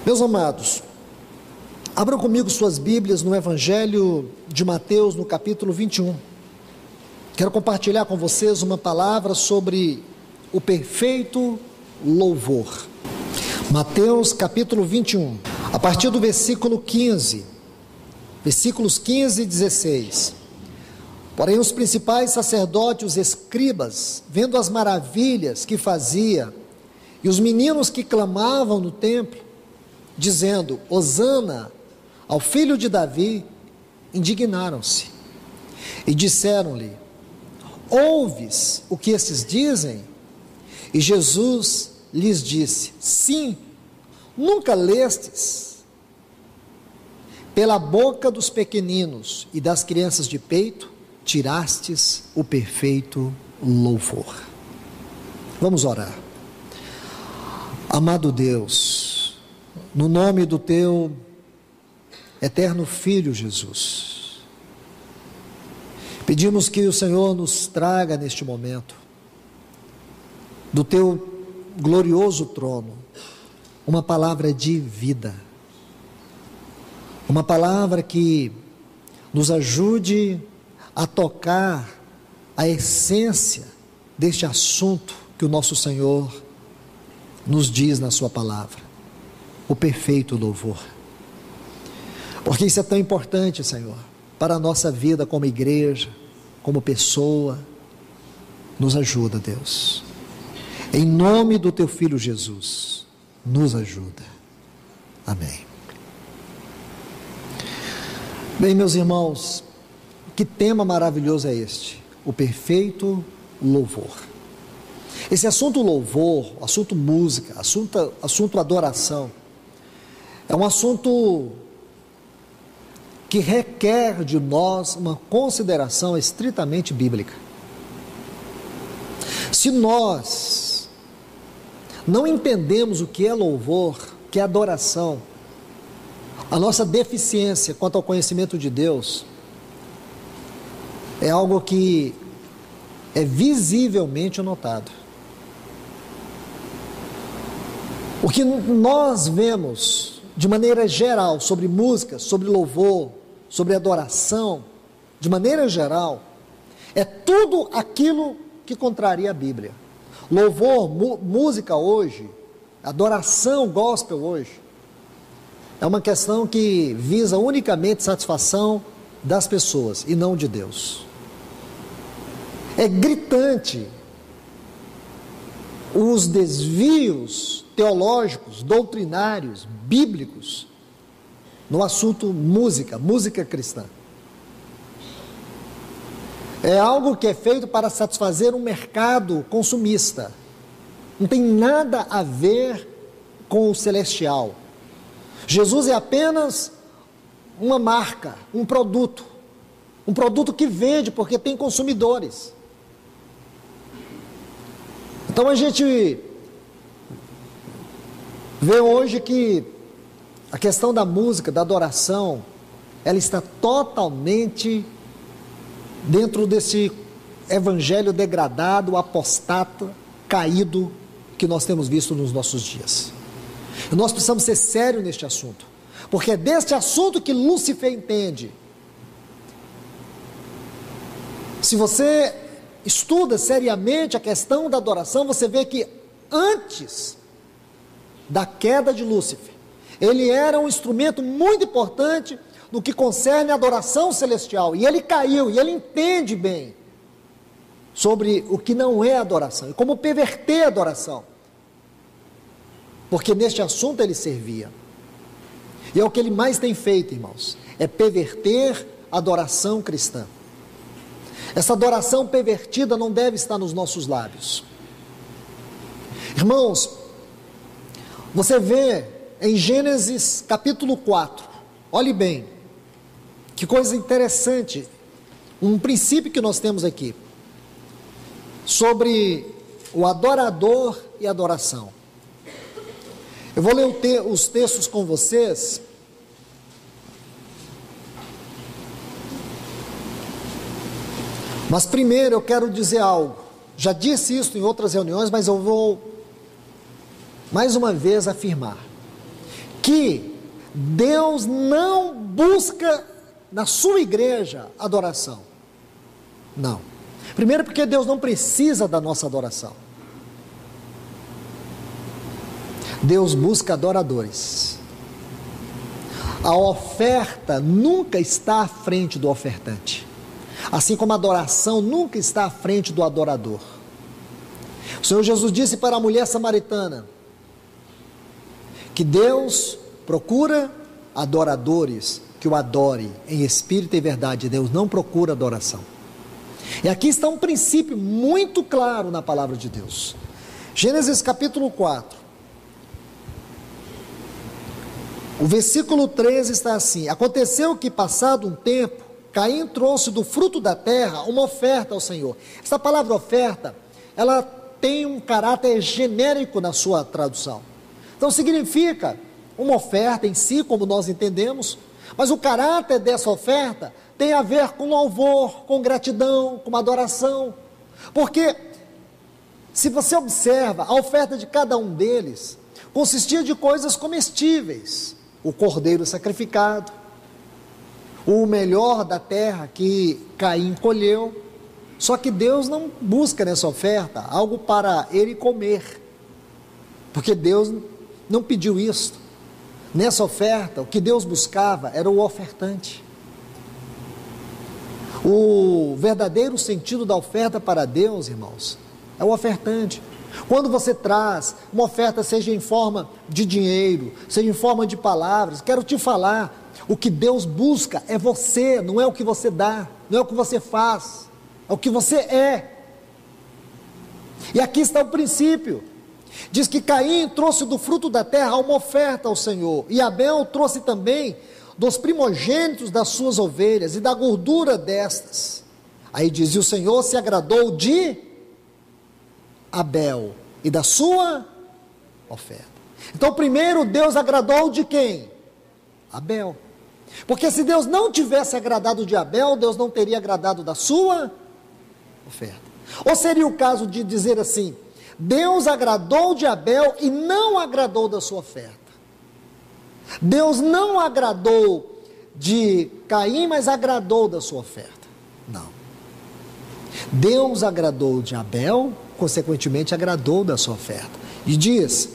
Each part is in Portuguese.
Meus amados, abram comigo suas Bíblias no Evangelho de Mateus, no capítulo 21. Quero compartilhar com vocês uma palavra sobre o perfeito louvor. Mateus, capítulo 21, a partir do versículo 15, versículos 15 e 16. Porém, os principais sacerdotes, os escribas, vendo as maravilhas que fazia, e os meninos que clamavam no templo, dizendo: Hosana ao filho de Davi, indignaram-se e disseram-lhe: ouves o que estes dizem? E Jesus lhes disse: sim, nunca lestes: pela boca dos pequeninos e das crianças de peito tirastes o perfeito louvor. Vamos orar. Amado Deus, no nome do teu eterno Filho Jesus, pedimos que o Senhor nos traga neste momento, do teu glorioso trono, uma palavra de vida, uma palavra que nos ajude a tocar a essência deste assunto que o nosso Senhor nos diz na sua palavra, o perfeito louvor. Porque isso é tão importante, Senhor, para a nossa vida como igreja, como pessoa. Nos ajuda, Deus. Em nome do teu Filho Jesus, nos ajuda. Amém. Bem, meus irmãos, que tema maravilhoso é este? O perfeito louvor. Esse assunto louvor, assunto música, assunto adoração, é um assunto que requer de nós uma consideração estritamente bíblica. Se nós não entendemos o que é louvor, o que é adoração, a nossa deficiência quanto ao conhecimento de Deus é algo que é visivelmente notado. O que nós vemos de maneira geral sobre música, sobre louvor, sobre adoração, de maneira geral, é tudo aquilo que contraria a Bíblia. Louvor, música hoje, adoração gospel hoje, é uma questão que visa unicamente satisfação das pessoas e não de Deus. É gritante os desvios teológicos, doutrinários, bíblicos, no assunto música cristã. É algo que é feito para satisfazer um mercado consumista. Não tem nada a ver com o celestial. Jesus é apenas uma marca, um produto que vende porque tem consumidores. Então a gente vê hoje que a questão da música, da adoração, ela está totalmente dentro desse evangelho degradado, apostata, caído, que nós temos visto nos nossos dias. E nós precisamos ser sérios neste assunto, porque é deste assunto que Lúcifer entende. Se você estuda seriamente a questão da adoração, você vê que antes da queda de Lúcifer, ele era um instrumento muito importante no que concerne a adoração celestial, e ele caiu, e ele entende bem sobre o que não é adoração, e como perverter a adoração, porque neste assunto ele servia, e é o que ele mais tem feito, irmãos, é perverter a adoração cristã. Essa adoração pervertida não deve estar nos nossos lábios. Irmãos, você vê em Gênesis capítulo 4, olhe bem, que coisa interessante, um princípio que nós temos aqui, sobre o adorador e adoração. Eu vou ler os textos com vocês. Mas primeiro eu quero dizer algo. Já disse isso em outras reuniões, mas eu vou mais uma vez afirmar que Deus não busca na sua igreja adoração. Não. Primeiro porque Deus não precisa da nossa adoração. Deus busca adoradores. A oferta nunca está à frente do ofertante. Assim como a adoração nunca está à frente do adorador. O Senhor Jesus disse para a mulher samaritana que Deus procura adoradores que o adore em espírito e verdade. Deus não procura adoração. E aqui está um princípio muito claro na palavra de Deus. Gênesis capítulo 4. O versículo 13 está assim: aconteceu que, passado um tempo, Caim trouxe do fruto da terra uma oferta ao Senhor. Essa palavra oferta, ela tem um caráter genérico na sua tradução. Então significa uma oferta em si, como nós entendemos, mas o caráter dessa oferta tem a ver com louvor, com gratidão, com adoração. Porque, se você observa, a oferta de cada um deles consistia de coisas comestíveis. O cordeiro sacrificado, o melhor da terra que Caim colheu. Só que Deus não busca nessa oferta algo para ele comer, porque Deus não pediu isso. Nessa oferta, o que Deus buscava era o ofertante. O verdadeiro sentido da oferta para Deus, irmãos, é o ofertante. Quando você traz uma oferta, seja em forma de dinheiro, seja em forma de palavras, quero te falar, o que Deus busca é você, não é o que você dá, não é o que você faz, é o que você é. E aqui está o princípio. Diz que Caim trouxe do fruto da terra uma oferta ao Senhor, e Abel trouxe também dos primogênitos das suas ovelhas e da gordura destas. Aí diz: e o Senhor se agradou de Abel e da sua oferta. Então primeiro Deus agradou de quem? Abel. Porque se Deus não tivesse agradado de Abel, Deus não teria agradado da sua oferta. Ou seria o caso de dizer assim: Deus agradou de Abel e não agradou da sua oferta. Deus não agradou de Caim, mas agradou da sua oferta. Não. Deus agradou de Abel, consequentemente agradou da sua oferta. E diz: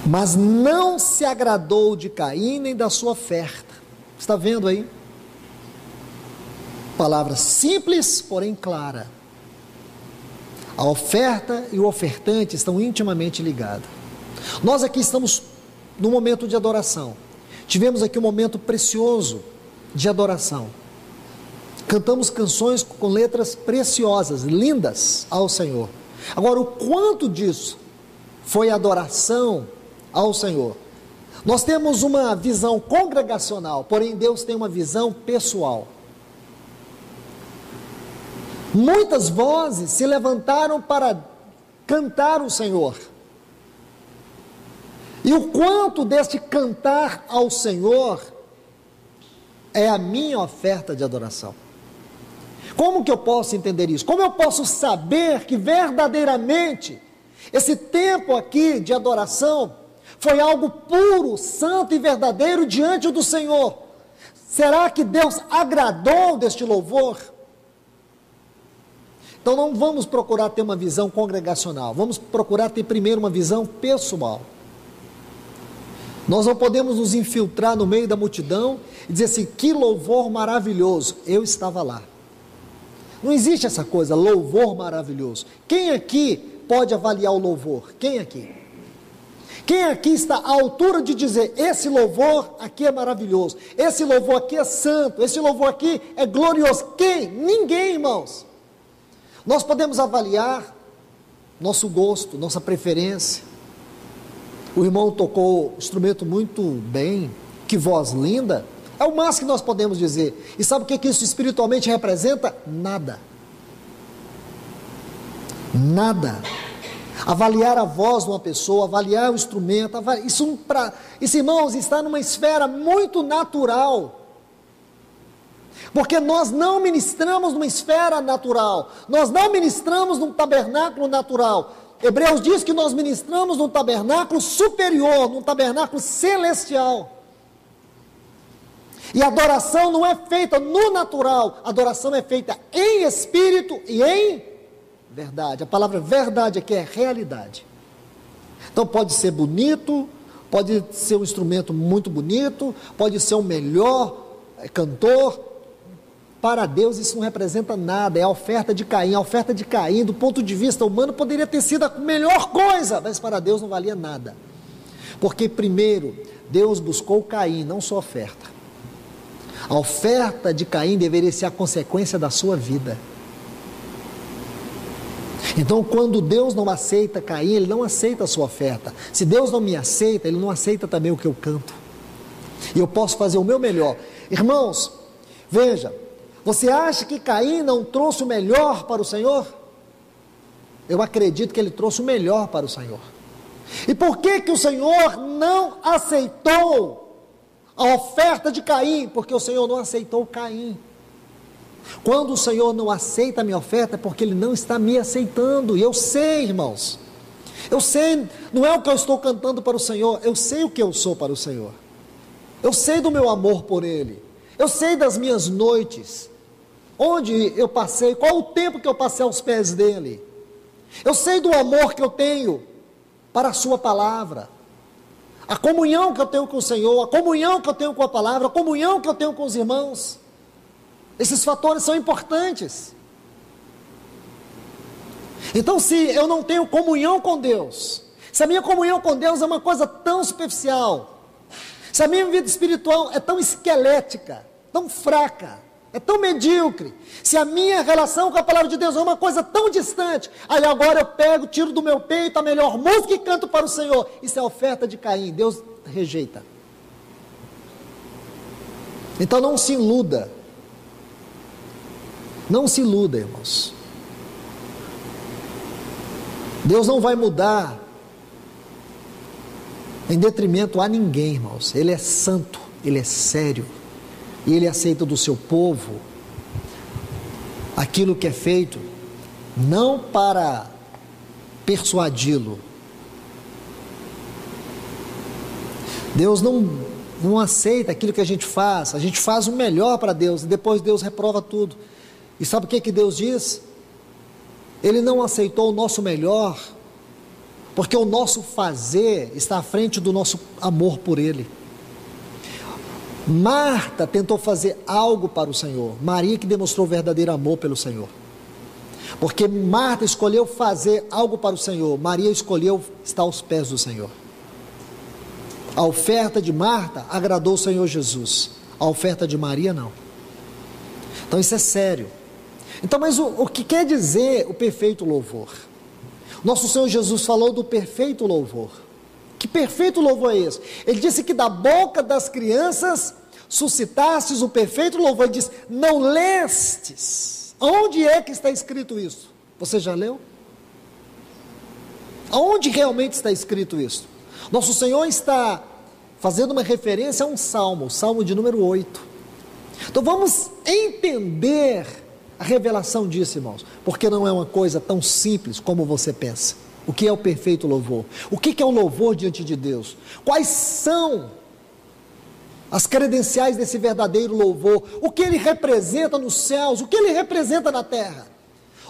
mas não se agradou de Caim nem da sua oferta. Está vendo aí? Palavra simples, porém clara. A oferta e o ofertante estão intimamente ligados. Nós aqui estamos no momento de adoração. Tivemos aqui um momento precioso de adoração. Cantamos canções com letras preciosas, lindas ao Senhor. Agora, o quanto disso foi adoração ao Senhor? Nós temos uma visão congregacional, porém Deus tem uma visão pessoal. Muitas vozes se levantaram para cantar o Senhor. E o quanto deste cantar ao Senhor é a minha oferta de adoração? Como que eu posso entender isso? Como eu posso saber que verdadeiramente esse tempo aqui de adoração foi algo puro, santo e verdadeiro diante do Senhor? Será que Deus agradou deste louvor? Então não vamos procurar ter uma visão congregacional, vamos procurar ter primeiro uma visão pessoal. Nós não podemos nos infiltrar no meio da multidão e dizer assim: que louvor maravilhoso, eu estava lá. Não existe essa coisa, louvor maravilhoso. Quem aqui pode avaliar o louvor? Quem aqui? Quem aqui está à altura de dizer: esse louvor aqui é maravilhoso, esse louvor aqui é santo, esse louvor aqui é glorioso? Quem? Ninguém, irmãos. Nós podemos avaliar nosso gosto, nossa preferência. O irmão tocou instrumento muito bem, que voz linda, é o máximo que nós podemos dizer. E sabe o que isso espiritualmente representa? Nada. Nada. Avaliar a voz de uma pessoa, avaliar o instrumento, isso, irmãos, está numa esfera muito natural. Porque nós não ministramos numa esfera natural, nós não ministramos num tabernáculo natural, Hebreus diz que nós ministramos num tabernáculo superior, num tabernáculo celestial. E a adoração não é feita no natural, a adoração é feita em espírito e em verdade. A palavra verdade aqui é realidade. Então pode ser bonito, pode ser um instrumento muito bonito, pode ser o melhor cantor. Para Deus isso não representa nada, é a oferta de Caim. A oferta de Caim, do ponto de vista humano, poderia ter sido a melhor coisa, mas para Deus não valia nada. Porque primeiro, Deus buscou Caim, não sua oferta. A oferta de Caim deveria ser a consequência da sua vida. Então, quando Deus não aceita Caim, Ele não aceita a sua oferta. Se Deus não me aceita, Ele não aceita também o que eu canto. E eu posso fazer o meu melhor. Irmãos, veja, você acha que Caim não trouxe o melhor para o Senhor? Eu acredito que ele trouxe o melhor para o Senhor. E por que que o Senhor não aceitou a oferta de Caim? Porque o Senhor não aceitou Caim. Quando o Senhor não aceita a minha oferta, é porque Ele não está me aceitando. E eu sei, irmãos, eu sei, não é o que eu estou cantando para o Senhor, eu sei o que eu sou para o Senhor. Eu sei do meu amor por Ele. Eu sei das minhas noites, onde eu passei, qual o tempo que eu passei aos pés dEle. Eu sei do amor que eu tenho para a sua palavra. A comunhão que eu tenho com o Senhor, a comunhão que eu tenho com a palavra, a comunhão que eu tenho com os irmãos. Esses fatores são importantes. Então, se eu não tenho comunhão com Deus, se a minha comunhão com Deus é uma coisa tão superficial, se a minha vida espiritual é tão esquelética, tão fraca, é tão medíocre, se a minha relação com a palavra de Deus é uma coisa tão distante, aí agora eu pego, tiro do meu peito a melhor música e canto para o Senhor. Isso é a oferta de Caim, Deus rejeita. Então não se iluda. Não se iluda, irmãos. Deus não vai mudar em detrimento a ninguém, irmãos. Ele é santo, Ele é sério, e Ele aceita do seu povo aquilo que é feito, não para persuadi-lo. Deus não aceita aquilo que a gente faz o melhor para Deus, e depois Deus reprova tudo. E sabe o que Deus diz? Ele não aceitou o nosso melhor, porque o nosso fazer está à frente do nosso amor por Ele. Marta tentou fazer algo para o Senhor, Maria que demonstrou verdadeiro amor pelo Senhor. Porque Marta escolheu fazer algo para o Senhor, Maria escolheu estar aos pés do Senhor. A oferta de Marta agradou o Senhor Jesus, a oferta de Maria não. Então isso é sério. Então, mas o que quer dizer o perfeito louvor? Nosso Senhor Jesus falou do perfeito louvor. Que perfeito louvor é esse? Ele disse que da boca das crianças suscitastes o perfeito louvor. Ele diz, não lestes? Onde é que está escrito isso? Você já leu? Aonde realmente está escrito isso? Nosso Senhor está fazendo uma referência a um salmo, o salmo de número 8. Então vamos entender a revelação disso, irmãos, porque não é uma coisa tão simples como você pensa. O que é o perfeito louvor? O que é o louvor diante de Deus? Quais são as credenciais desse verdadeiro louvor? O que ele representa nos céus? O que ele representa na terra?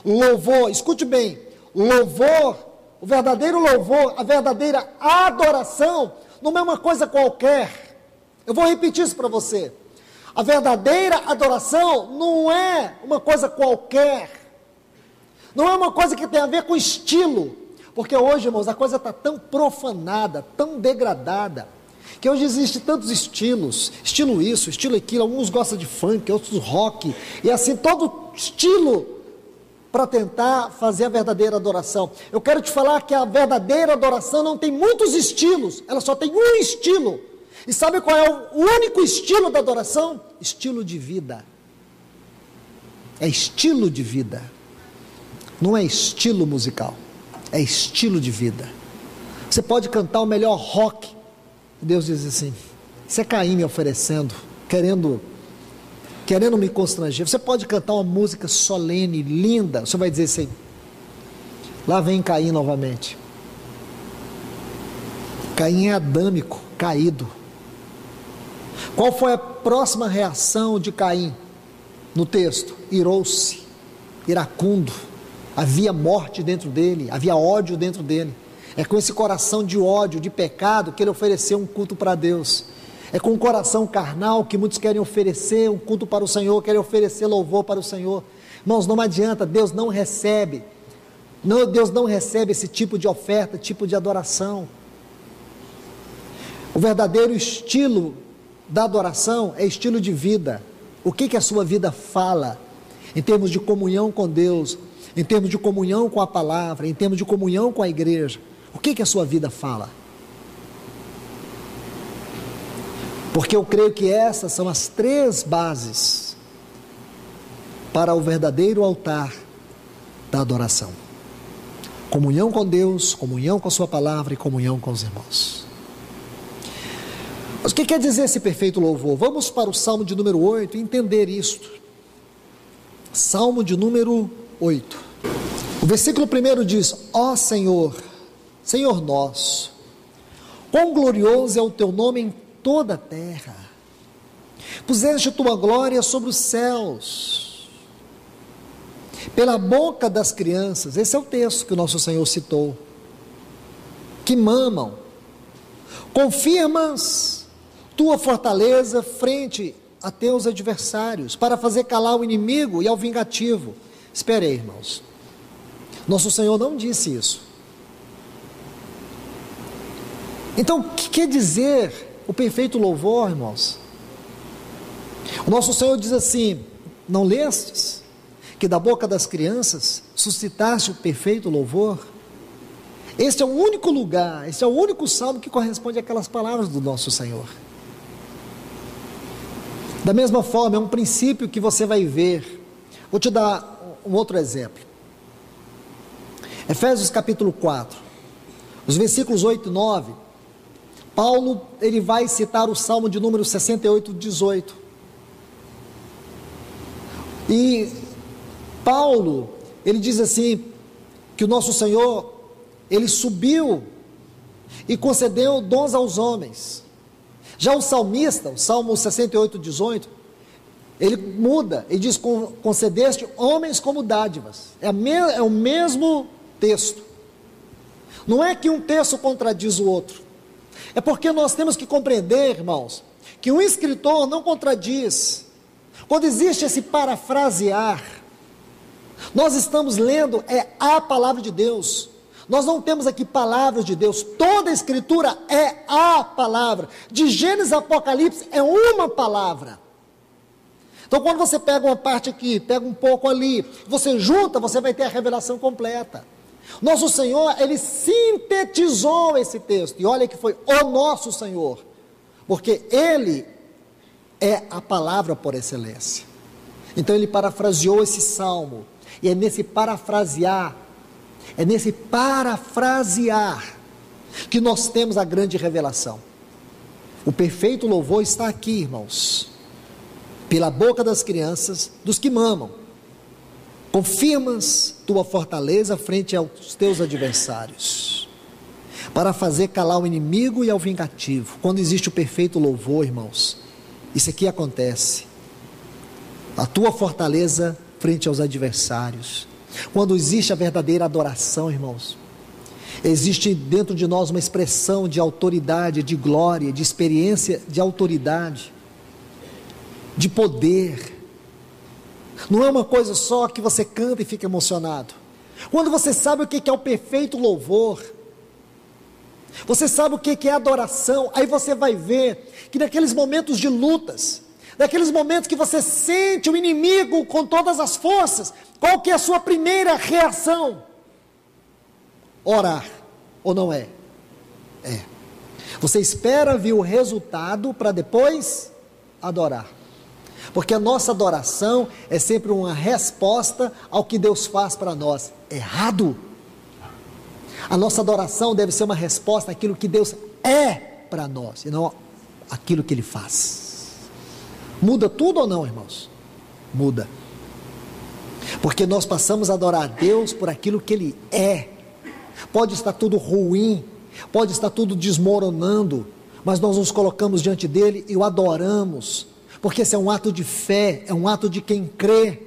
Louvor, escute bem, louvor, o verdadeiro louvor, a verdadeira adoração, não é uma coisa qualquer. Eu vou repetir isso para você. A verdadeira adoração não é uma coisa qualquer, não é uma coisa que tem a ver com estilo, porque hoje, irmãos, a coisa está tão profanada, tão degradada, que hoje existem tantos estilos, estilo isso, estilo aquilo, alguns gostam de funk, outros rock, e assim, todo estilo para tentar fazer a verdadeira adoração. Eu quero te falar que a verdadeira adoração não tem muitos estilos, ela só tem um estilo. E sabe qual é o único estilo da adoração? Estilo de vida. É estilo de vida. Não é estilo musical. É estilo de vida. Você pode cantar o melhor rock. Deus diz assim, isso é Caim me oferecendo, querendo me constranger. Você pode cantar uma música solene, linda. Você vai dizer assim, Lá vem Caim novamente. Caim é adâmico, caído. Qual foi a próxima reação de Caim no texto? Irou-se, iracundo. Havia morte dentro dele, havia ódio dentro dele. É com esse coração de ódio, de pecado, que ele ofereceu um culto para Deus. É com um coração carnal que muitos querem oferecer um culto para o Senhor, querem oferecer louvor para o Senhor. Irmãos, não adianta, Deus não recebe esse tipo de oferta, tipo de adoração. O verdadeiro estilo da adoração é estilo de vida. O que a sua vida fala em termos de comunhão com Deus, em termos de comunhão com a palavra, em termos de comunhão com a igreja? O que a sua vida fala? Porque eu creio que essas são as 3 bases para o verdadeiro altar da adoração: comunhão com Deus, comunhão com a sua palavra e comunhão com os irmãos. Mas o que quer dizer esse perfeito louvor? Vamos para o Salmo de número 8 e entender isto. Salmo de número 8. O versículo 1 diz: ó Senhor, Senhor nosso, quão glorioso é o teu nome em toda a terra. Puseste tua glória sobre os céus. Pela boca das crianças, esse é o texto que o nosso Senhor citou, que mamam, confirmas tua fortaleza frente a teus adversários, para fazer calar o inimigo e ao vingativo. Espere aí, irmãos, nosso Senhor não disse isso. Então, o que quer dizer o perfeito louvor, irmãos? O nosso Senhor diz assim: não lestes que da boca das crianças suscitaste o perfeito louvor? Este é o único lugar, este é o único salmo que corresponde àquelas palavras do nosso Senhor. Da mesma forma, é um princípio que você vai ver. Vou te dar um outro exemplo. Efésios capítulo 4, os versículos 8 e 9, Paulo, ele vai citar o Salmo de número 68, 18. E Paulo, ele diz assim, que o nosso Senhor, ele subiu e concedeu dons aos homens. Já o salmista, o Salmo 68, 18, ele muda e diz: concedeste homens como dádivas. É o mesmo texto. Não é que um texto contradiz o outro. É porque nós temos que compreender, irmãos, que um escritor não contradiz. Quando existe esse parafrasear, nós estamos lendo a palavra de Deus. Nós não temos aqui palavras de Deus. Toda a escritura é a palavra. De Gênesis a Apocalipse é uma palavra. Então quando você pega uma parte aqui, pega um pouco ali, você junta, você vai ter a revelação completa. Nosso Senhor, ele sintetizou esse texto. E olha que foi o nosso Senhor, porque ele é a palavra por excelência. Então ele parafraseou esse salmo. E é nesse parafrasear que nós temos a grande revelação. O perfeito louvor está aqui, irmãos, pela boca das crianças, dos que mamam. Confirmas tua fortaleza frente aos teus adversários, para fazer calar o inimigo e ao vingativo. Quando existe o perfeito louvor, irmãos, isso aqui acontece. A tua fortaleza frente aos adversários. Quando existe a verdadeira adoração, irmãos, existe dentro de nós uma expressão de autoridade, de glória, de experiência de autoridade, de poder. Não é uma coisa só que você canta e fica emocionado. Quando você sabe o que é o perfeito louvor, você sabe o que é adoração, aí você vai ver que naqueles momentos de lutas, naqueles momentos que você sente o inimigo com todas as forças, qual que é a sua primeira reação? Orar, ou não é? É. Você espera ver o resultado para depois adorar. Porque a nossa adoração é sempre uma resposta ao que Deus faz para nós. Errado. A nossa adoração deve ser uma resposta àquilo que Deus é para nós, e não àquilo que Ele faz. Muda tudo ou não, irmãos? Muda. Porque nós passamos a adorar a Deus por aquilo que Ele é pode estar tudo ruim, pode estar tudo desmoronando, mas nós nos colocamos diante dele e o adoramos, porque esse é um ato de fé, é um ato de quem crê.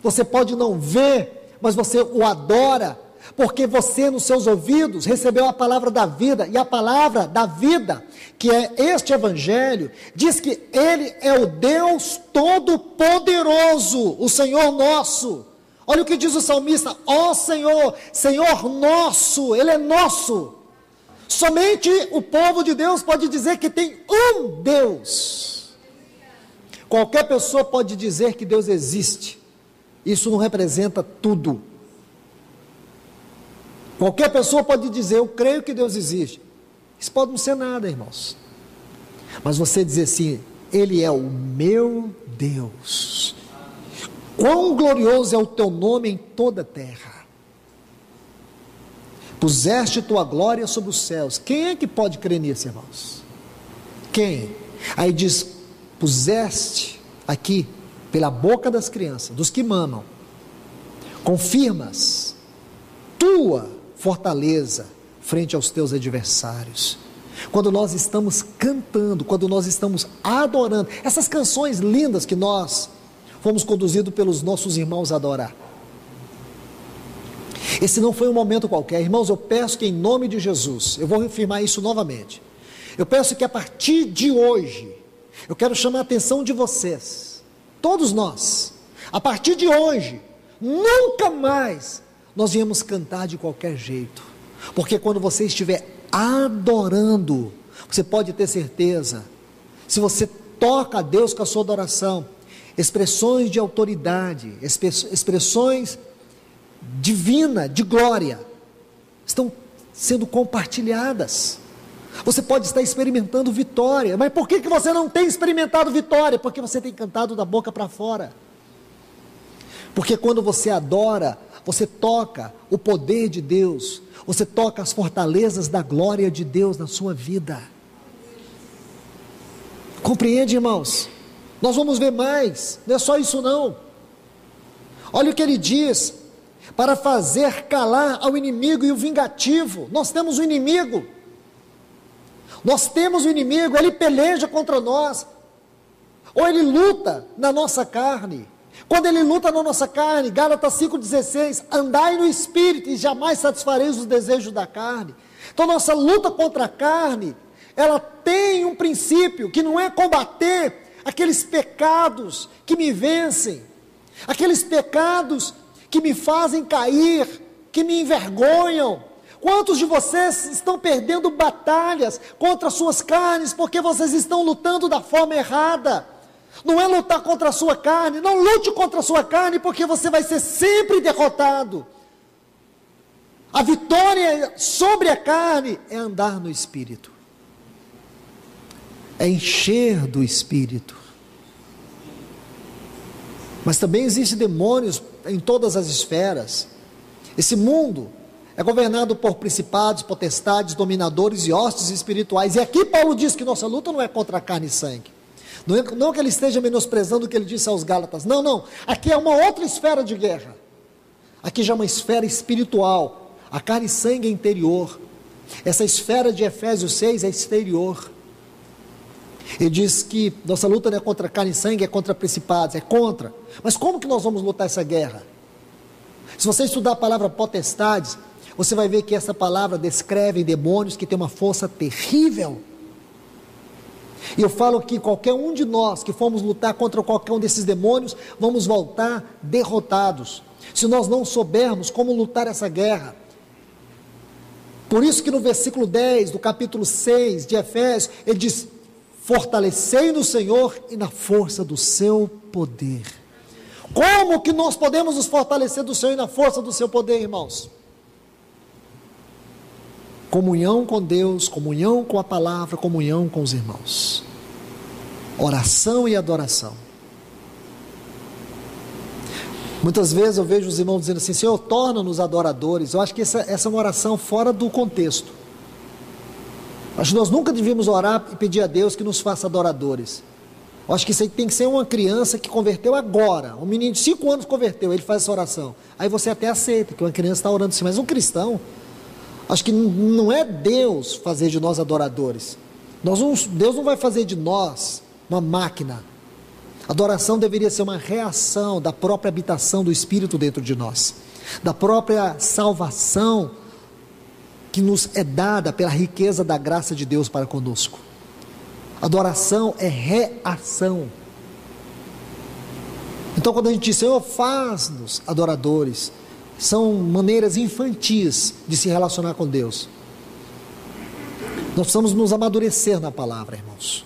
Você pode não ver, mas você o adora, porque você nos seus ouvidos recebeu a palavra da vida, e a palavra da vida, que é este evangelho, diz que ele é o Deus Todo-Poderoso, o Senhor nosso. Olha o que diz o salmista: ó Senhor, Senhor nosso, ele é nosso. Somente o povo de Deus pode dizer que tem um Deus. Qualquer pessoa pode dizer que Deus existe, isso não representa tudo. Qualquer pessoa pode dizer: eu creio que Deus existe. Isso pode não ser nada, irmãos. Mas você dizer assim: ele é o meu Deus. Quão glorioso é o teu nome em toda a terra. Puseste tua glória sobre os céus. Quem é que pode crer nisso, irmãos? Quem? Aí diz: puseste aqui, pela boca das crianças, dos que mamam, confirmas tua fortaleza frente aos teus adversários. Quando nós estamos cantando, quando nós estamos adorando, essas canções lindas que nós fomos conduzidos pelos nossos irmãos a adorar, esse não foi um momento qualquer. Irmãos, eu peço que em nome de Jesus, eu vou reafirmar isso novamente, eu peço que a partir de hoje, eu quero chamar a atenção de vocês, todos nós, a partir de hoje, nunca mais nós viemos cantar de qualquer jeito, porque quando você estiver adorando, você pode ter certeza, se você toca a Deus com a sua adoração, expressões de autoridade, expressões divina, de glória, estão sendo compartilhadas. Você pode estar experimentando vitória, mas por que você não tem experimentado vitória? Porque você tem cantado da boca para fora. Porque quando você adora, você toca o poder de Deus, você toca as fortalezas da glória de Deus na sua vida. Compreende, irmãos? Nós vamos ver mais, não é só isso não. Olha o que ele diz: para fazer calar ao inimigo e o vingativo. Nós temos um inimigo, ele peleja contra nós, ou ele luta na nossa carne. Quando ele luta na nossa carne, Gálatas 5,16, andai no Espírito e jamais satisfareis os desejos da carne. Então nossa luta contra a carne, ela tem um princípio, que não é combater aqueles pecados que me vencem, aqueles pecados que me fazem cair, que me envergonham. Quantos de vocês estão perdendo batalhas contra suas carnes, porque vocês estão lutando da forma errada? Não é lutar contra a sua carne, não lute contra a sua carne, porque você vai ser sempre derrotado. A vitória sobre a carne é andar no Espírito, é encher do Espírito. Mas também existem demônios em todas as esferas. Esse mundo é governado por principados, potestades, dominadores e hostes espirituais. E aqui Paulo diz que nossa luta não é contra a carne e sangue. Não que ele esteja menosprezando o que ele disse aos Gálatas. Não. Aqui é uma outra esfera de guerra. Aqui já é uma esfera espiritual. A carne e sangue é interior. Essa esfera de Efésios 6 é exterior. Ele diz que nossa luta não é contra carne e sangue, é contra principados, é contra. Mas como que nós vamos lutar essa guerra? Se você estudar a palavra potestades, você vai ver que essa palavra descreve demônios que têm uma força terrível. E eu falo que qualquer um de nós que formos lutar contra qualquer um desses demônios, vamos voltar derrotados, se nós não soubermos como lutar essa guerra. Por isso que no versículo 10 do capítulo 6 de Efésios, ele diz: fortalecei no Senhor e na força do seu poder. Como que nós podemos nos fortalecer do Senhor e na força do seu poder, irmãos? Comunhão com Deus, comunhão com a palavra, comunhão com os irmãos. Oração e adoração. Muitas vezes eu vejo os irmãos dizendo assim: Senhor, torna-nos adoradores. Eu acho que essa é uma oração fora do contexto. Acho que nós nunca devíamos orar e pedir a Deus que nos faça adoradores. Eu acho que isso aí tem que ser uma criança que converteu agora. Um menino de 5 anos converteu, ele faz essa oração. Aí você até aceita que uma criança está orando assim, mas um cristão, acho que não é Deus fazer de nós adoradores. Deus não vai fazer de nós uma máquina. Adoração deveria ser uma reação da própria habitação do Espírito dentro de nós, da própria salvação que nos é dada pela riqueza da graça de Deus para conosco. Adoração é reação. Então quando a gente diz, Senhor, faz-nos adoradores, são maneiras infantis de se relacionar com Deus. Nós precisamos nos amadurecer na palavra, irmãos.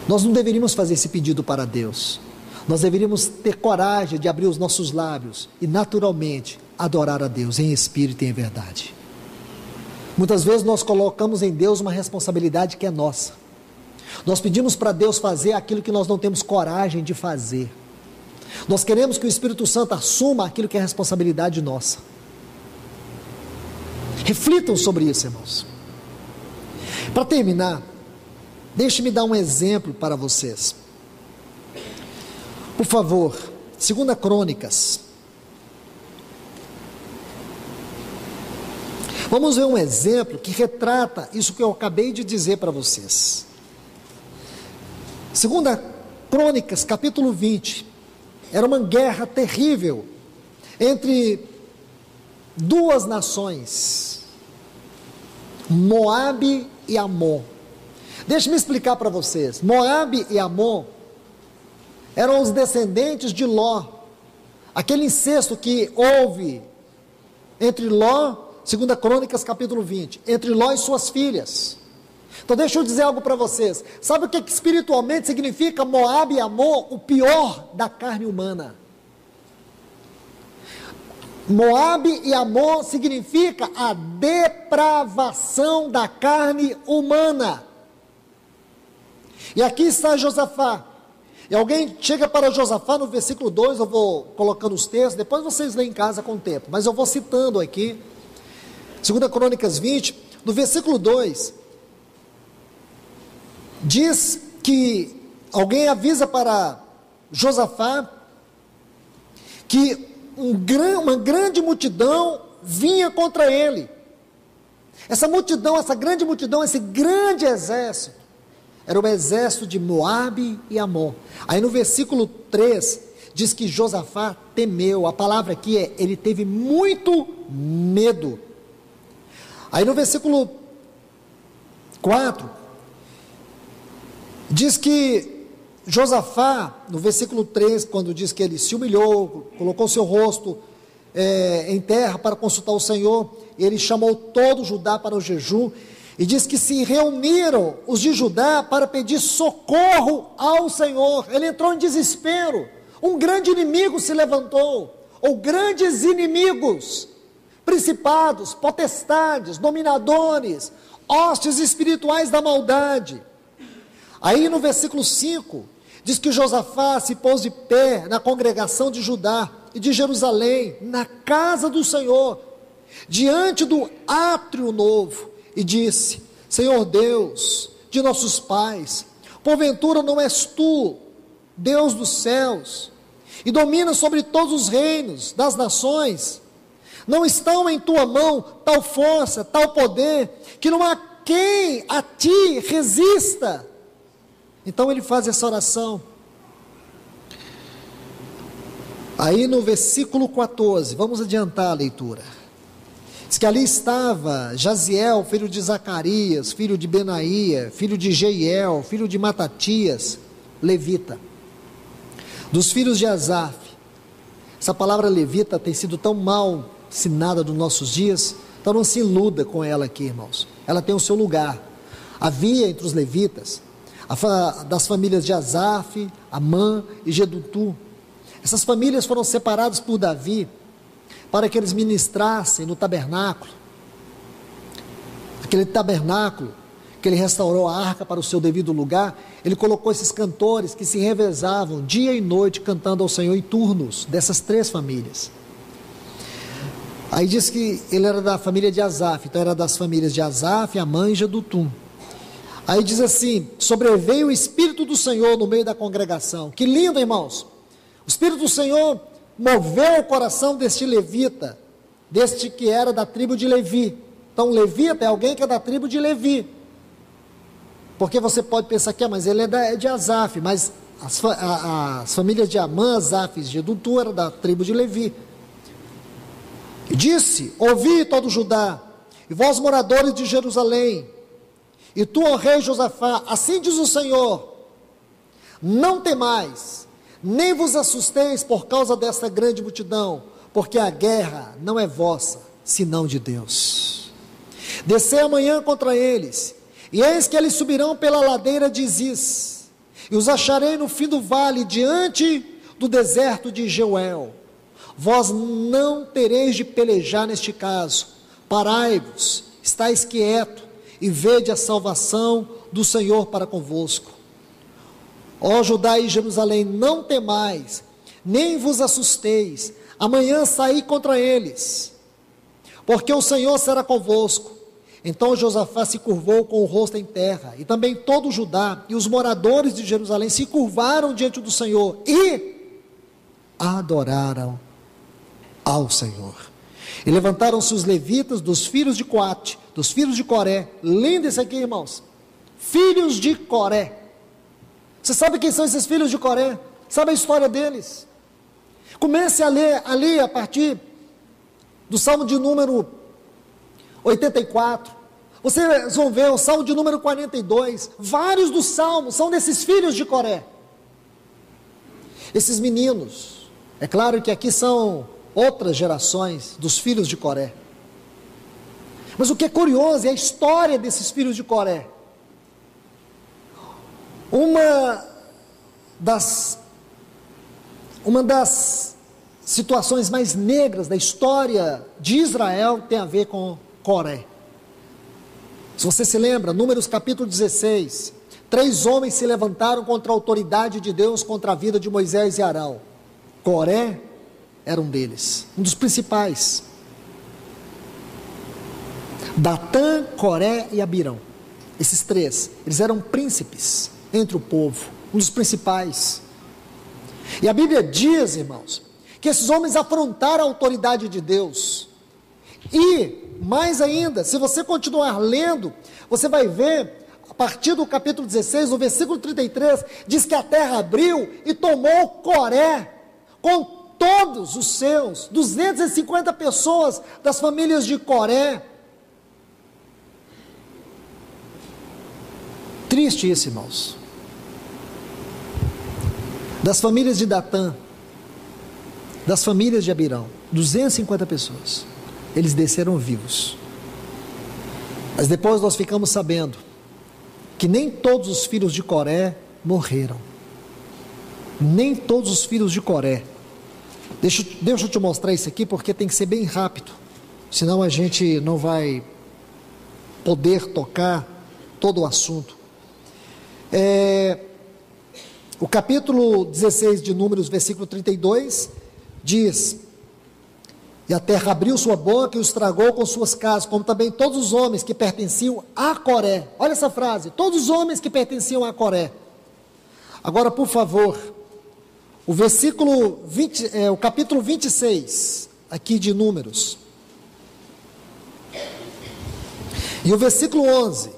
Nós não deveríamos fazer esse pedido para Deus. Nós deveríamos ter coragem de abrir os nossos lábios e naturalmente adorar a Deus em espírito e em verdade. Muitas vezes nós colocamos em Deus uma responsabilidade que é nossa. Nós pedimos para Deus fazer aquilo que nós não temos coragem de fazer. Nós queremos que o Espírito Santo assuma aquilo que é responsabilidade nossa. Reflitam sobre isso, irmãos. Para terminar, deixe-me dar um exemplo para vocês. Por favor, 2 Crônicas. Vamos ver um exemplo que retrata isso que eu acabei de dizer para vocês. 2 Crônicas, capítulo 20. Era uma guerra terrível entre duas nações, Moabe e Amon. Deixe-me explicar para vocês. Moabe e Amon eram os descendentes de Ló, aquele incesto que houve entre Ló, 2 Crônicas capítulo 20, entre Ló e suas filhas. Então deixa eu dizer algo para vocês. Sabe o que espiritualmente significa Moabe e Amon? O pior da carne humana. Moabe e Amon significa a depravação da carne humana. E aqui está Josafá. E alguém chega para Josafá no versículo 2, eu vou colocando os textos, depois vocês leem em casa com o tempo, mas eu vou citando aqui, 2 Crônicas 20, no versículo 2, diz que alguém avisa para Josafá que uma grande multidão vinha contra ele. Essa multidão, essa grande multidão, esse grande exército, era o exército de Moabe e Amon. Aí no versículo 3, diz que Josafá temeu. A palavra aqui é, ele teve muito medo. Aí no versículo 4, diz que Josafá, no versículo 3, quando diz que ele se humilhou, colocou seu rosto em terra para consultar o Senhor, ele chamou todo Judá para o jejum, e diz que se reuniram os de Judá para pedir socorro ao Senhor. Ele entrou em desespero. Um grande inimigo se levantou, ou grandes inimigos, principados, potestades, dominadores, hostes espirituais da maldade. Aí no versículo 5, diz que Josafá se pôs de pé na congregação de Judá e de Jerusalém, na casa do Senhor, diante do átrio novo, e disse: Senhor Deus de nossos pais, porventura não és tu, Deus dos céus, e domina sobre todos os reinos das nações? Não estão em tua mão tal força, tal poder, que não há quem a ti resista? Então ele faz essa oração. Aí no versículo 14, vamos adiantar a leitura. Diz que ali estava Jaziel, filho de Zacarias, filho de Benaía, filho de Jeiel, filho de Matatias, levita. Dos filhos de Asaf. Essa palavra levita tem sido tão mal ensinada nos nossos dias, então não se iluda com ela aqui, irmãos. Ela tem o seu lugar. Havia entre os levitas, das famílias de Asaf, Amã e Jedutu. Essas famílias foram separadas por Davi, para que eles ministrassem no tabernáculo, aquele tabernáculo que ele restaurou a arca para o seu devido lugar. Ele colocou esses cantores que se revezavam dia e noite cantando ao Senhor em turnos dessas 3 famílias. Aí diz que ele era da família de Asaf, então era das famílias de Asaf, Amã e Jedutum. Aí diz assim: sobreveio o Espírito do Senhor no meio da congregação. Que lindo, irmãos! O Espírito do Senhor moveu o coração deste levita, deste que era da tribo de Levi. Então, levita é alguém que é da tribo de Levi. Porque você pode pensar que, mas ele é de Asaf, mas as famílias de Amã, Asaf e Jedutum eram da tribo de Levi. E disse: ouvi todo Judá, e vós moradores de Jerusalém, e tu, ó rei Josafá, assim diz o Senhor: não temais, nem vos assusteis por causa desta grande multidão, porque a guerra não é vossa, senão de Deus. Descei amanhã contra eles, e eis que eles subirão pela ladeira de Ziz, e os acharei no fim do vale, diante do deserto de Jeuel. Vós não tereis de pelejar neste caso. Parai-vos, estáis quieto, e vede a salvação do Senhor para convosco. Ó Judá e Jerusalém, não temais, nem vos assusteis. Amanhã saí contra eles, porque o Senhor será convosco. Então Josafá se curvou com o rosto em terra, e também todo Judá e os moradores de Jerusalém se curvaram diante do Senhor e adoraram ao Senhor. E levantaram-se os levitas dos filhos de Coate, dos filhos de Coré. Lindo isso aqui, irmãos. Filhos de Coré. Você sabe quem são esses filhos de Coré? Sabe a história deles? Comece a ler ali a partir do Salmo de número 84. Vocês vão ver o Salmo de número 42. Vários dos salmos são desses filhos de Coré. Esses meninos, é claro que aqui são outras gerações dos filhos de Coré. Mas o que é curioso é a história desses filhos de Coré. Uma das situações mais negras da história de Israel tem a ver com Coré. Se você se lembra, Números capítulo 16, 3 homens se levantaram contra a autoridade de Deus, contra a vida de Moisés e Arão. Coré era um deles, um dos principais. Datã, Coré e Abirão. Esses 3, eles eram príncipes entre o povo, um dos principais. E a Bíblia diz, irmãos, que esses homens afrontaram a autoridade de Deus. E, mais ainda, se você continuar lendo, você vai ver, a partir do capítulo 16, no versículo 33, diz que a terra abriu e tomou Coré, com todos os seus, 250 pessoas das famílias de Coré. Triste isso, irmãos. Das famílias de Datã, das famílias de Abirão, 250 pessoas. Eles desceram vivos. Mas depois nós ficamos sabendo que nem todos os filhos de Coré morreram. Nem todos os filhos de Coré. Deixa eu te mostrar isso aqui, porque tem que ser bem rápido, senão a gente não vai poder tocar todo o assunto. O capítulo 16 de Números, versículo 32, diz: e a terra abriu sua boca e os tragou com suas casas, como também todos os homens que pertenciam a Coré. Olha essa frase, todos os homens que pertenciam a Coré. Agora, por favor, o versículo 20, o capítulo 26, aqui de Números, e o versículo 11.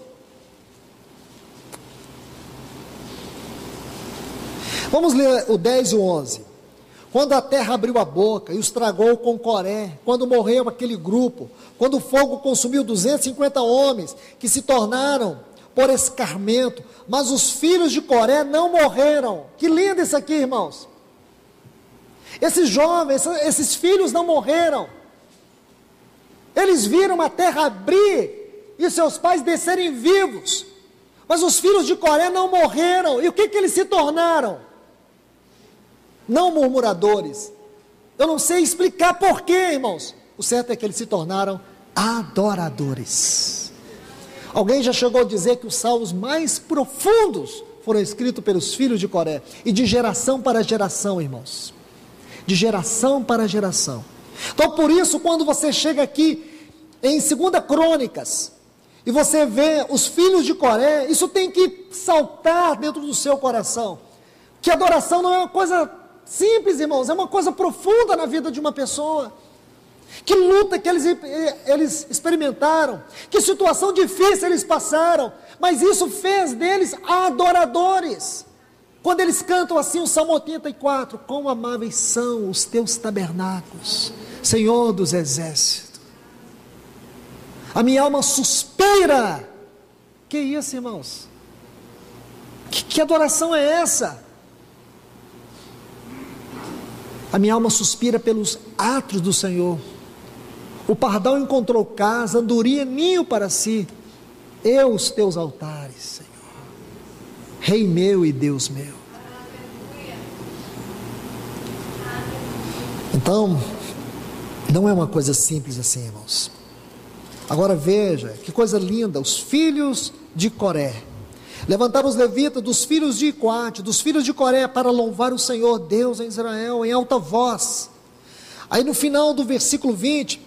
Vamos ler o 10 e o 11. Quando a terra abriu a boca e os tragou com Coré, quando morreu aquele grupo, quando o fogo consumiu 250 homens, que se tornaram por escarmento, mas os filhos de Coré não morreram. Que lindo isso aqui, irmãos. Esses jovens, esses filhos não morreram. Eles viram a terra abrir e seus pais descerem vivos, mas os filhos de Coré não morreram. E o que eles se tornaram? Não murmuradores. Eu não sei explicar porquê, irmãos. O certo é que eles se tornaram adoradores. Alguém já chegou a dizer que os salmos mais profundos foram escritos pelos filhos de Coré, e de geração para geração, irmãos, de geração para geração. Então, por isso, quando você chega aqui em 2 Crônicas, e você vê os filhos de Coré, isso tem que saltar dentro do seu coração. Que adoração não é uma coisa simples, irmãos, é uma coisa profunda na vida de uma pessoa. Que luta que eles experimentaram, que situação difícil eles passaram, mas isso fez deles adoradores. Quando eles cantam assim o Salmo 84, quão amáveis são os teus tabernáculos, Senhor dos exércitos. A minha alma suspira. Que isso, irmãos? Que adoração é essa? A minha alma suspira pelos átrios do Senhor. O pardal encontrou casa, andorinha ninho para si. Eu os teus altares, Senhor, Rei meu e Deus meu. Então, não é uma coisa simples assim, irmãos. Agora veja, que coisa linda, os filhos de Coré levantaram os levitas dos filhos de Coate, dos filhos de Coré, para louvar o Senhor Deus em Israel, em alta voz. Aí no final do versículo 20,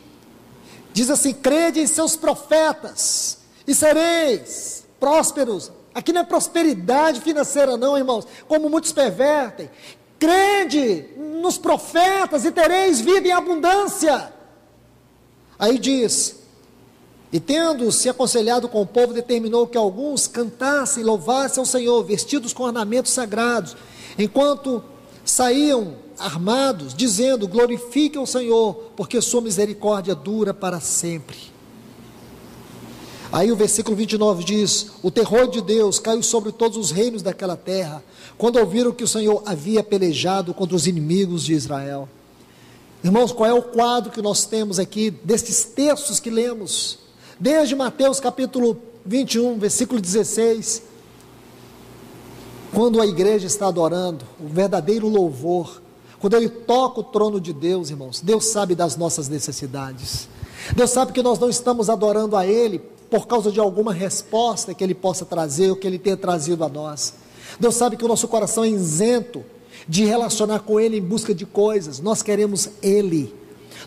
diz assim: crede em seus profetas, e sereis prósperos. Aqui não é prosperidade financeira não, irmãos, como muitos pervertem. Crede nos profetas, e tereis vida em abundância. Aí diz: e tendo se aconselhado com o povo, determinou que alguns cantassem e louvassem ao Senhor, vestidos com ornamentos sagrados, enquanto saíam armados, dizendo: glorifiquem o Senhor, porque sua misericórdia dura para sempre. Aí o versículo 29 diz: o terror de Deus caiu sobre todos os reinos daquela terra, quando ouviram que o Senhor havia pelejado contra os inimigos de Israel. Irmãos, qual é o quadro que nós temos aqui, destes textos que lemos? Desde Mateus capítulo 21, versículo 16, quando a igreja está adorando, o verdadeiro louvor, quando ele toca o trono de Deus, irmãos, Deus sabe das nossas necessidades. Deus sabe que nós não estamos adorando a Ele por causa de alguma resposta que Ele possa trazer, ou que Ele tenha trazido a nós. Deus sabe que o nosso coração é isento de relacionar com Ele em busca de coisas. Nós queremos Ele,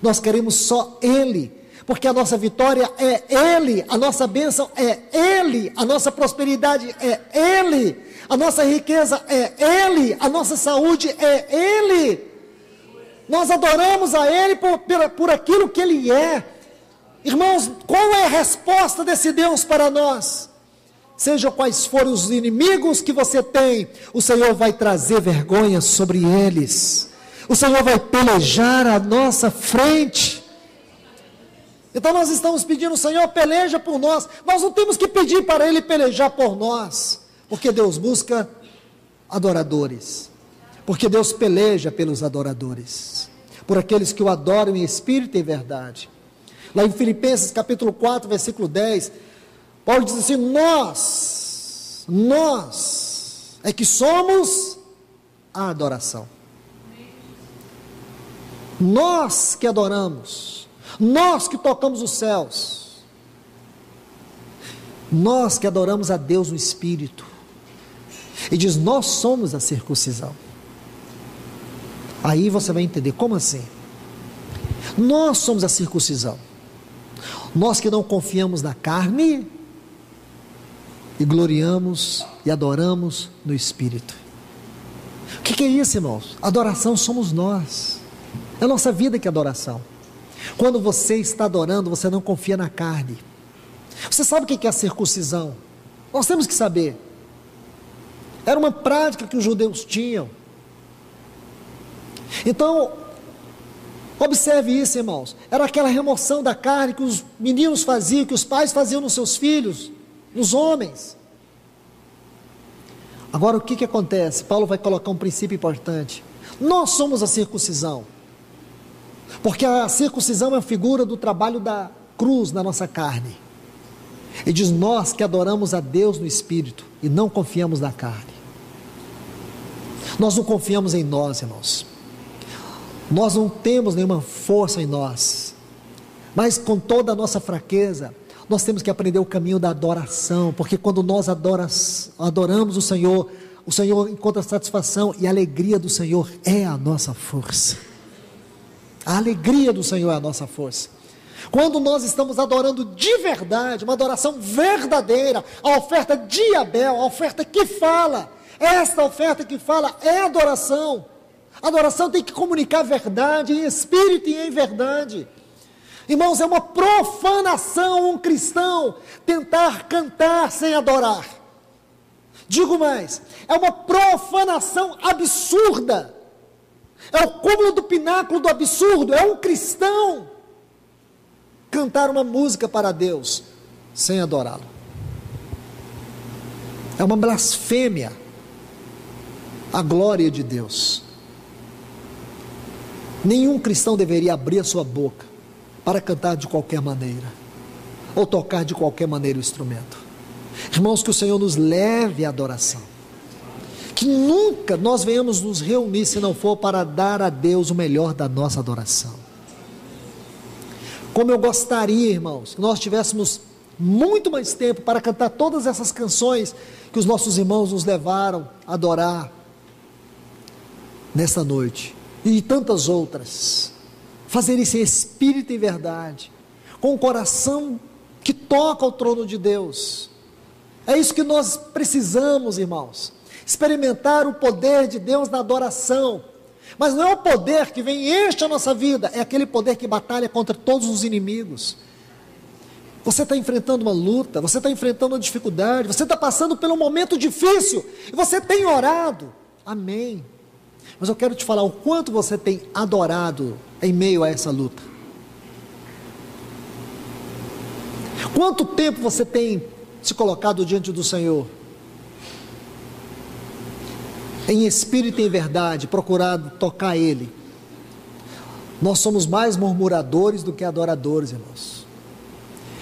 nós queremos só Ele, porque a nossa vitória é Ele, a nossa bênção é Ele, a nossa prosperidade é Ele, a nossa riqueza é Ele, a nossa saúde é Ele. Nós adoramos a Ele por aquilo que Ele é. Irmãos, qual é a resposta desse Deus para nós? Seja quais forem os inimigos que você tem, o Senhor vai trazer vergonha sobre eles, o Senhor vai pelejar à nossa frente. Então nós estamos pedindo: Senhor, peleja por nós. Nós não temos que pedir para Ele pelejar por nós, porque Deus busca adoradores, porque Deus peleja pelos adoradores, por aqueles que o adoram em espírito e em verdade. Lá em Filipenses capítulo 4, versículo 10, Paulo diz assim: nós é que somos a adoração. Nós que adoramos, nós que tocamos os céus, nós que adoramos a Deus no Espírito. E diz: nós somos a circuncisão. Aí você vai entender, como assim? Nós somos a circuncisão. Nós que não confiamos na carne e gloriamos e adoramos no Espírito. O que é isso, irmãos? Adoração somos nós. É a nossa vida que é adoração. Quando você está adorando, você não confia na carne. Você sabe o que é a circuncisão? Nós temos que saber. Era uma prática que os judeus tinham. Então, observe isso, irmãos. Era aquela remoção da carne que os meninos faziam, que os pais faziam nos seus filhos, nos homens. Agora o que acontece? Paulo vai colocar um princípio importante. Nós somos a circuncisão, porque a circuncisão é a figura do trabalho da cruz na nossa carne. E diz: nós que adoramos a Deus no Espírito e não confiamos na carne. Nós não confiamos em nós, irmãos. Nós não temos nenhuma força em nós, mas com toda a nossa fraqueza, nós temos que aprender o caminho da adoração, porque quando nós adoramos o Senhor encontra satisfação, e a alegria do Senhor é a nossa força. A alegria do Senhor é a nossa força. Quando nós estamos adorando de verdade, uma adoração verdadeira, a oferta de Abel, a oferta que fala, esta oferta que fala é adoração. Adoração tem que comunicar verdade em espírito e em verdade. Irmãos, é uma profanação um cristão tentar cantar sem adorar. Digo mais, é uma profanação absurda. É o cúmulo do pináculo do absurdo. É um cristão cantar uma música para Deus sem adorá-lo. É uma blasfêmia à glória de Deus. Nenhum cristão deveria abrir a sua boca para cantar de qualquer maneira, ou tocar de qualquer maneira o instrumento. Irmãos, que o Senhor nos leve à adoração, que nunca nós venhamos nos reunir se não for para dar a Deus o melhor da nossa adoração. Como eu gostaria, irmãos, que nós tivéssemos muito mais tempo para cantar todas essas canções que os nossos irmãos nos levaram a adorar nesta noite, e tantas outras. Fazer isso em espírito e verdade, com o coração que toca ao trono de Deus. É isso que nós precisamos, irmãos, experimentar o poder de Deus na adoração. Mas não é o poder que vem e enche a nossa vida, é aquele poder que batalha contra todos os inimigos. Você está enfrentando uma luta, você está enfrentando uma dificuldade, você está passando por um momento difícil, e você tem orado, amém. Mas eu quero te falar o quanto você tem adorado em meio a essa luta. Quanto tempo você tem se colocado diante do Senhor, em espírito e em verdade, procurado tocar Ele. Nós somos mais murmuradores do que adoradores, irmãos.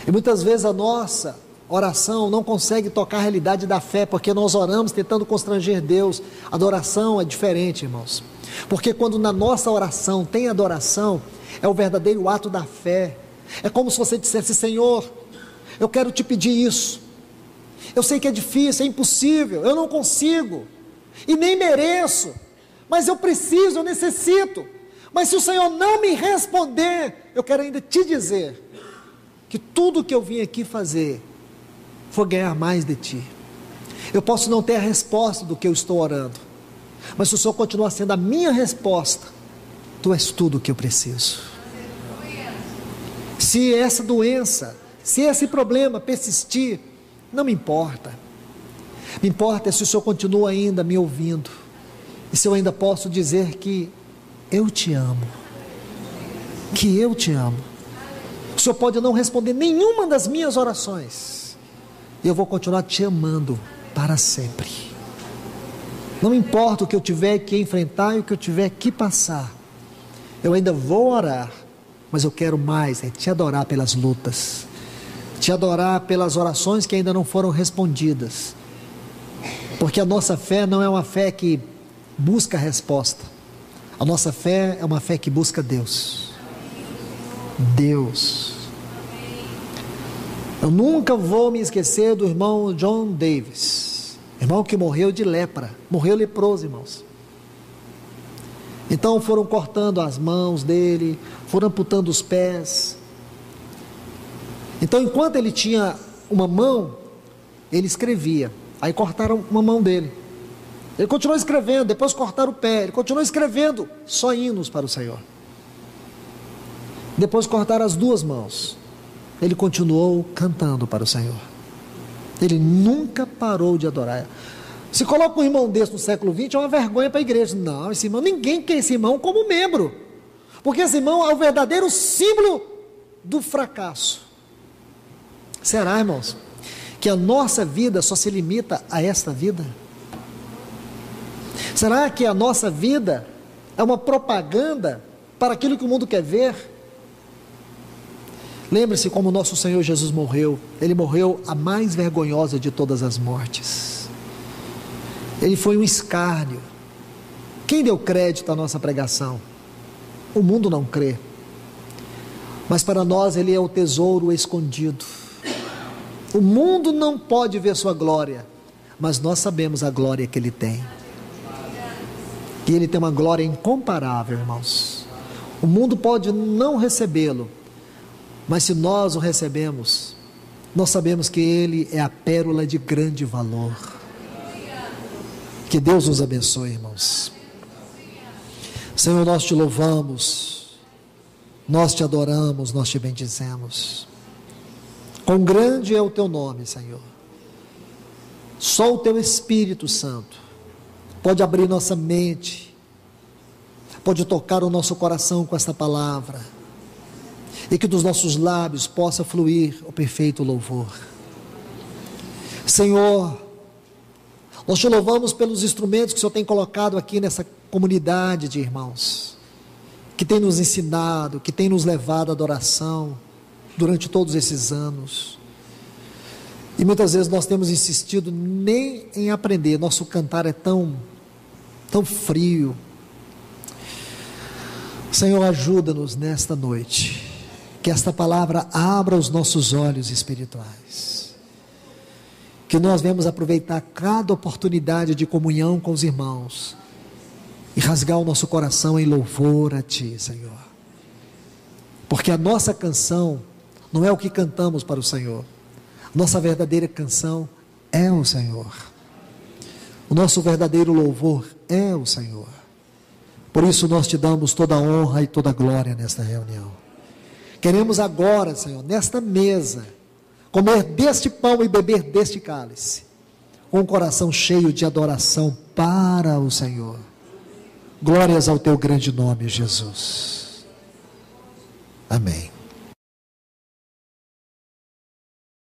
E muitas vezes a nossa oração não consegue tocar a realidade da fé, porque nós oramos tentando constranger Deus. Adoração é diferente, irmãos, porque quando na nossa oração tem adoração, é o verdadeiro ato da fé. É como se você dissesse: Senhor, eu quero te pedir isso, eu sei que é difícil, é impossível, eu não consigo, e nem mereço, mas eu preciso, eu necessito. Mas se o Senhor não me responder, eu quero ainda te dizer que tudo que eu vim aqui fazer for ganhar mais de ti. Eu posso não ter a resposta do que eu estou orando, mas se o Senhor continuar sendo a minha resposta, tu és tudo o que eu preciso. Se essa doença, se esse problema persistir, não me importa. Me importa é se o Senhor continua ainda me ouvindo, e se eu ainda posso dizer que eu te amo, que eu te amo. O Senhor pode não responder nenhuma das minhas orações, e eu vou continuar te amando para sempre. Não importa o que eu tiver que enfrentar e o que eu tiver que passar, eu ainda vou orar, mas eu quero mais, é te adorar pelas lutas, te adorar pelas orações que ainda não foram respondidas, porque a nossa fé não é uma fé que busca resposta, a nossa fé é uma fé que busca Deus. Deus. Eu nunca vou me esquecer do irmão John Davis, irmão que morreu de lepra, morreu leproso, irmãos. Então foram cortando as mãos dele, foram amputando os pés. Então enquanto ele tinha uma mão, ele escrevia, aí cortaram uma mão dele, ele continuou escrevendo, depois cortaram o pé, ele continuou escrevendo, só hinos para o Senhor. Depois cortaram as duas mãos, ele continuou cantando para o Senhor, ele nunca parou de adorar. Se coloca um irmão desse no século XX, é uma vergonha para a igreja. Não, esse irmão, ninguém quer esse irmão como membro, porque esse irmão é o verdadeiro símbolo do fracasso. Será, irmãos, que a nossa vida só se limita a esta vida? Será que a nossa vida é uma propaganda para aquilo que o mundo quer ver? Lembre-se como o nosso Senhor Jesus morreu. Ele morreu a mais vergonhosa de todas as mortes. Ele foi um escárnio. Quem deu crédito à nossa pregação? O mundo não crê. Mas para nós ele é o tesouro escondido. O mundo não pode ver sua glória, mas nós sabemos a glória que ele tem. E ele tem uma glória incomparável, irmãos. O mundo pode não recebê-lo, Mas se nós o recebemos, nós sabemos que Ele é a pérola de grande valor. Que Deus nos abençoe, irmãos. Senhor, nós te louvamos, nós te adoramos, nós te bendizemos. Quão grande é o teu nome, Senhor. Só o teu Espírito Santo pode abrir nossa mente, pode tocar o nosso coração com esta palavra, e que dos nossos lábios possa fluir o perfeito louvor. Senhor, nós te louvamos pelos instrumentos que o Senhor tem colocado aqui nessa comunidade de irmãos, que tem nos ensinado, que tem nos levado à adoração durante todos esses anos. E muitas vezes nós temos insistido nem em aprender, nosso cantar é tão frio. Senhor, ajuda-nos nesta noite, que esta palavra abra os nossos olhos espirituais, que nós venhamos aproveitar cada oportunidade de comunhão com os irmãos e rasgar o nosso coração em louvor a Ti, Senhor, porque a nossa canção não é o que cantamos para o Senhor, nossa verdadeira canção é o Senhor, o nosso verdadeiro louvor é o Senhor. Por isso nós te damos toda a honra e toda a glória nesta reunião. Queremos agora, Senhor, nesta mesa, comer deste pão e beber deste cálice, com um coração cheio de adoração para o Senhor. Glórias ao teu grande nome, Jesus. Amém.